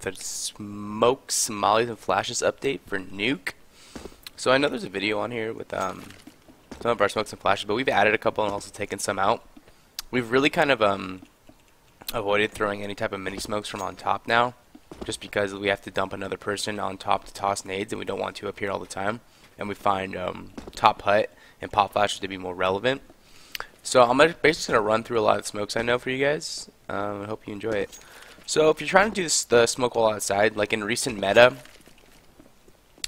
with a smokes, mollies, and flashes update for Nuke. So I know there's a video on here with some of our smokes and flashes, but we've added a couple and also taken some out. We've really kind of avoided throwing any type of mini smokes from on top now, just because we have to dump another person on top to toss nades, and we don't want to up here all the time. And we find top hut and pop flashes to be more relevant. So I'm basically going to run through a lot of smokes I know for you guys. I hope you enjoy it. So if you're trying to do the smoke wall outside, like in recent meta,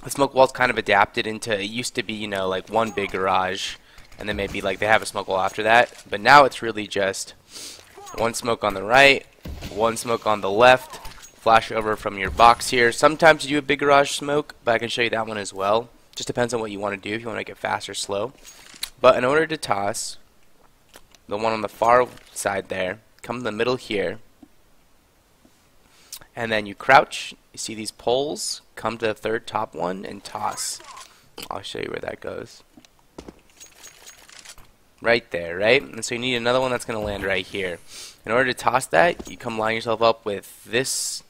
the smoke wall's kind of adapted into, it used to be, you know, like one big garage, and then maybe like they have a smoke wall after that. But now it's really just one smoke on the right, one smoke on the left, flash over from your box here. Sometimes you do a big garage smoke, but I can show you that one as well. Just depends on what you want to do, if you want to make it fast or slow. But in order to toss, the one on the far side there, come in the middle here, and then you crouch, you see these poles, come to the third top one and toss. I'll show you where that goes. Right there, right? And so you need another one that's going to land right here. In order to toss that, you come line yourself up with this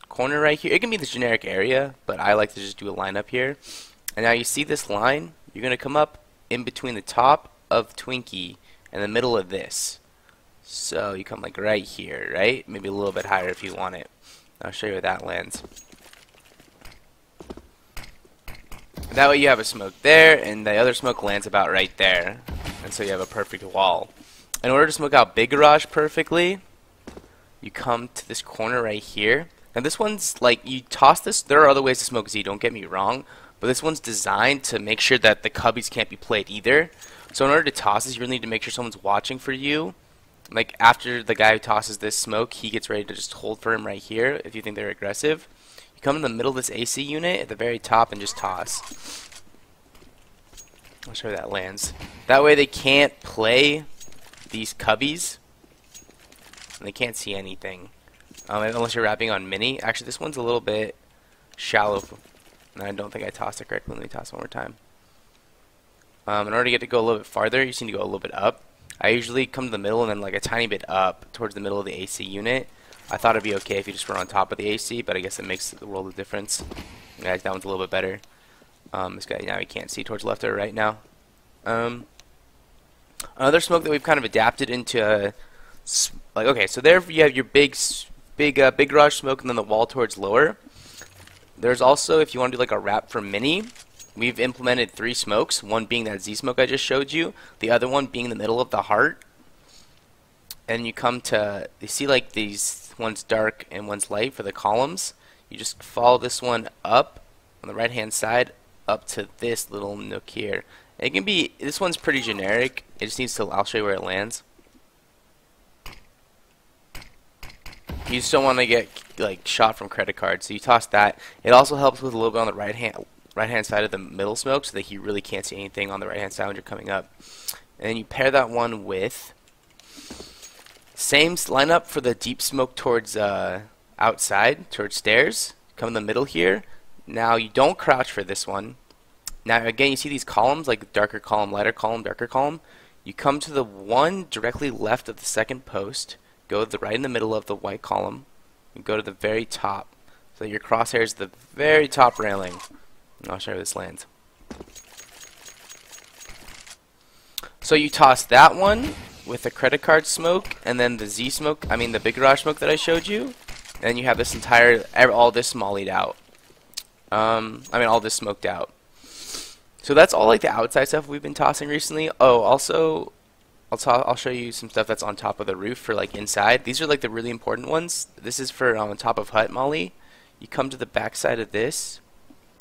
corner right here. It can be the generic area, but I like to just do a line up here. And now you see this line, you're going to come up in between the top of Twinkie and the middle of this. So you come like right here, right? Maybe a little bit higher if you want it. I'll show you where that lands. That way you have a smoke there, and the other smoke lands about right there. And so you have a perfect wall. In order to smoke out Big Garage perfectly, you come to this corner right here. Now this one's like, you toss this, there are other ways to smoke Z, don't get me wrong, but this one's designed to make sure that the cubbies can't be played either. So in order to toss this, you really need to make sure someone's watching for you. Like after the guy who tosses this smoke, he gets ready to just hold for him right here if you think they're aggressive. You come in the middle of this AC unit at the very top and just toss. I'll show you that lands. That way they can't play these cubbies. And they can't see anything. Unless you're wrapping on mini. Actually, this one's a little bit shallow. And I don't think I tossed it correctly. Let me toss it one more time. In order to get to go a little bit farther, you just need to go a little bit up. I usually come to the middle and then like a tiny bit up towards the middle of the AC unit. I thought it'd be okay if you just were on top of the AC, but I guess it makes the world of difference. Yeah, that one's a little bit better. This guy, now he can't see towards left or right now. Another smoke that we've kind of adapted into, like, okay, so there you have your big garage smoke and then the wall towards lower. There's also, if you want to do like a wrap for mini, we've implemented 3 smokes, one being that Z smoke I just showed you, the other one being in the middle of the heart. And you come to, you see like these, one's dark and one's light for the columns. You just follow this one up on the right hand side up to this little nook here. It can be, this one's pretty generic, it just needs to, I'll show you where it lands. You just don't want to get like shot from credit cards, so you toss that. It also helps with a little bit on the right hand side of the middle smoke, so that you really can't see anything on the right hand side when you're coming up. And then you pair that one with same lineup for the deep smoke towards outside, towards stairs. Come in the middle here. Now you don't crouch for this one. Now again, you see these columns, like darker column, lighter column, darker column. You come to the one directly left of the second post, go to the right in the middle of the white column, and go to the very top. So your crosshair is the very top railing. And I'll show you where this lands. So you toss that one with the credit card smoke, and then the Z smoke, I mean the big garage smoke that I showed you. And you have this entire, all this mollied out. All this smoked out. So that's all like the outside stuff we've been tossing recently. Oh, also, I'll show you some stuff that's on top of the roof for like inside. These are like the really important ones. This is for on top of hut molly. You come to the back side of this.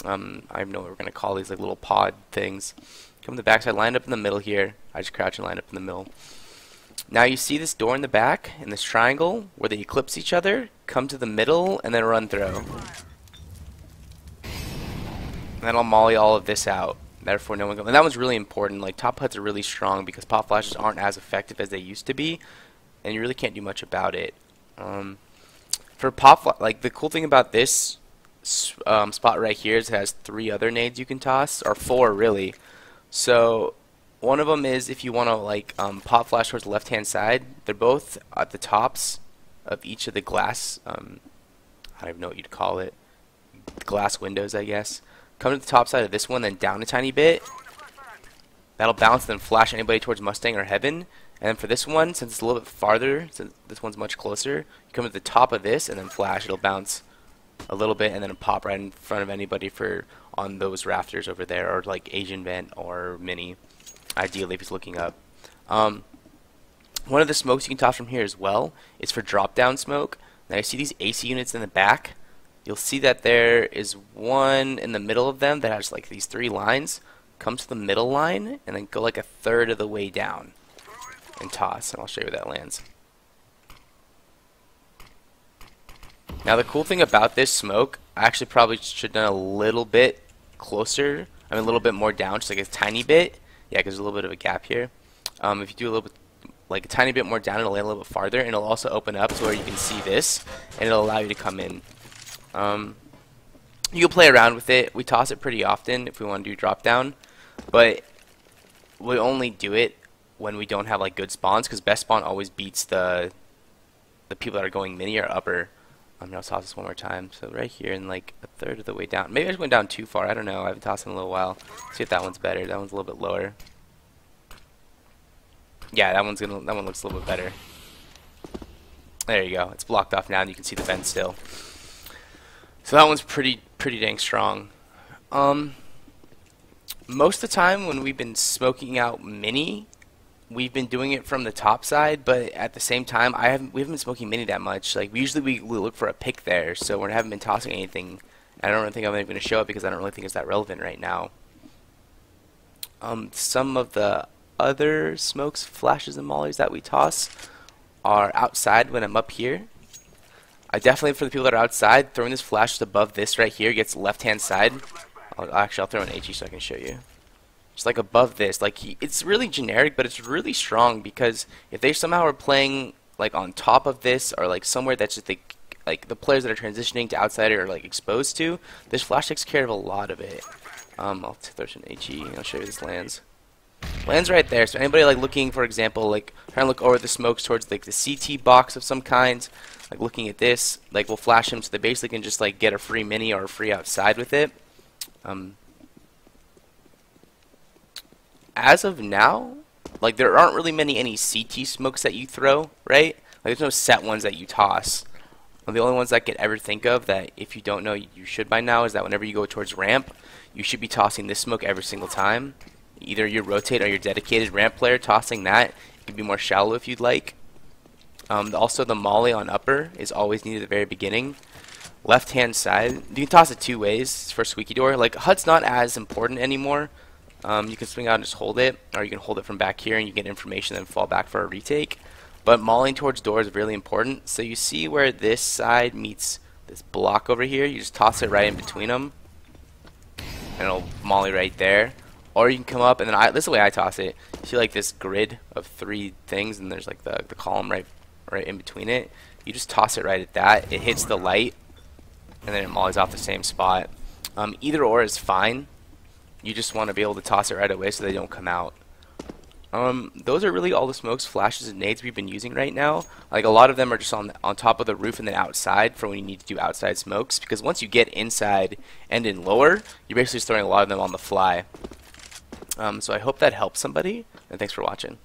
I don't know what we're gonna call these, like little pod things. Come to the back side, line up in the middle here. I just crouch and line up in the middle. Now you see this door in the back and this triangle where they eclipse each other. Come to the middle and then run through. And then I'll molly all of this out. Therefore, no one goes. And that one's really important. Like top huts are really strong because pop flashes aren't as effective as they used to be, and you really can't do much about it. For pop, like the cool thing about this spot right here is it has 3 other nades you can toss, or 4 really. So one of them is if you want to like pop flash towards the left hand side. They're both at the tops of each of the glass I don't even know what you'd call it, glass windows, I guess. Come to the top side of this one, then down a tiny bit. That'll bounce, then flash anybody towards Mustang or Heaven. And then for this one, since it's a little bit farther, since this one's much closer, you come to the top of this and then flash. It'll bounce a little bit and then pop right in front of anybody for on those rafters over there, or like Asian Vent or Mini, ideally if he's looking up. One of the smokes you can toss from here as well is for drop down smoke. Now you see these AC units in the back. You'll see that there is one in the middle of them that has like these 3 lines. Come to the middle line and then go like a third of the way down and toss, and I'll show you where that lands. Now the cool thing about this smoke, I actually probably should have done a little bit closer, I mean a little bit more down, just like a tiny bit. Yeah, because there's a little bit of a gap here. If you do a little bit, like a tiny bit more down, it'll land a little bit farther, and it'll also open up to where you can see this, and it'll allow you to come in. You can play around with it. We toss it pretty often if we want to do drop down, but we only do it when we don't have like good spawns, because best spawn always beats the people that are going mini or upper. I'll toss this one more time. So right here and like a third of the way down. Maybe I just went down too far. I don't know. I haven't tossed in a little while. See if that one's better. That one's a little bit lower. Yeah, that one looks a little bit better. There you go. It's blocked off now, and you can see the vent still. So that one's pretty dang strong. Most of the time when we've been smoking out mini, we've been doing it from the top side, but at the same time, we haven't been smoking mini that much. Like we look for a pick there, so we haven't been tossing anything. I don't really think I'm even going to show it because I don't really think it's that relevant right now. Some of the other smokes, flashes, and mollies that we toss are outside when I'm up here. I definitely, for the people that are outside, throwing this flash just above this right here gets left-hand side. I'll throw an HE so I can show you. Just like above this, like it's really generic, but it's really strong, because if they somehow are playing like on top of this, or like somewhere that's just like the players that are transitioning to outsider are like exposed to, this flash takes care of a lot of it. I'll throw some HE and I'll show you this lands. Lands right there. So anybody like looking, for example, like trying to look over the smokes towards like the CT box of some kind, like looking at this, like we'll flash them so they basically can just like get a free mini or a free outside with it. As of now, like there aren't really any CT smokes that you throw, right? Like there's no set ones that you toss. The only ones I could ever think of that, if you don't know, you should by now, is that whenever you go towards ramp, you should be tossing this smoke every single time. Either you rotate or your dedicated ramp player tossing that. It can be more shallow if you'd like. Also, the molly on upper is always needed at the very beginning. Left hand side, you can toss it 2 ways for squeaky door. Like HUD's not as important anymore. You can swing out and just hold it, or you can hold it from back here and you get information and then fall back for a retake. But mollying towards door is really important. So you see where this side meets this block over here, you just toss it right in between them, and it'll molly right there. Or you can come up, and then this is the way I toss it. You see like this grid of 3 things, and there's like the column right in between it. You just toss it right at that. It hits the light, and then it mollies off the same spot. Either or is fine. You just want to be able to toss it right away so they don't come out. Those are really all the smokes, flashes, and nades we've been using right now. Like a lot of them are just on top of the roof and then outside for when you need to do outside smokes. Because once you get inside and in lower, you're basically just throwing a lot of them on the fly. So I hope that helps somebody, and thanks for watching.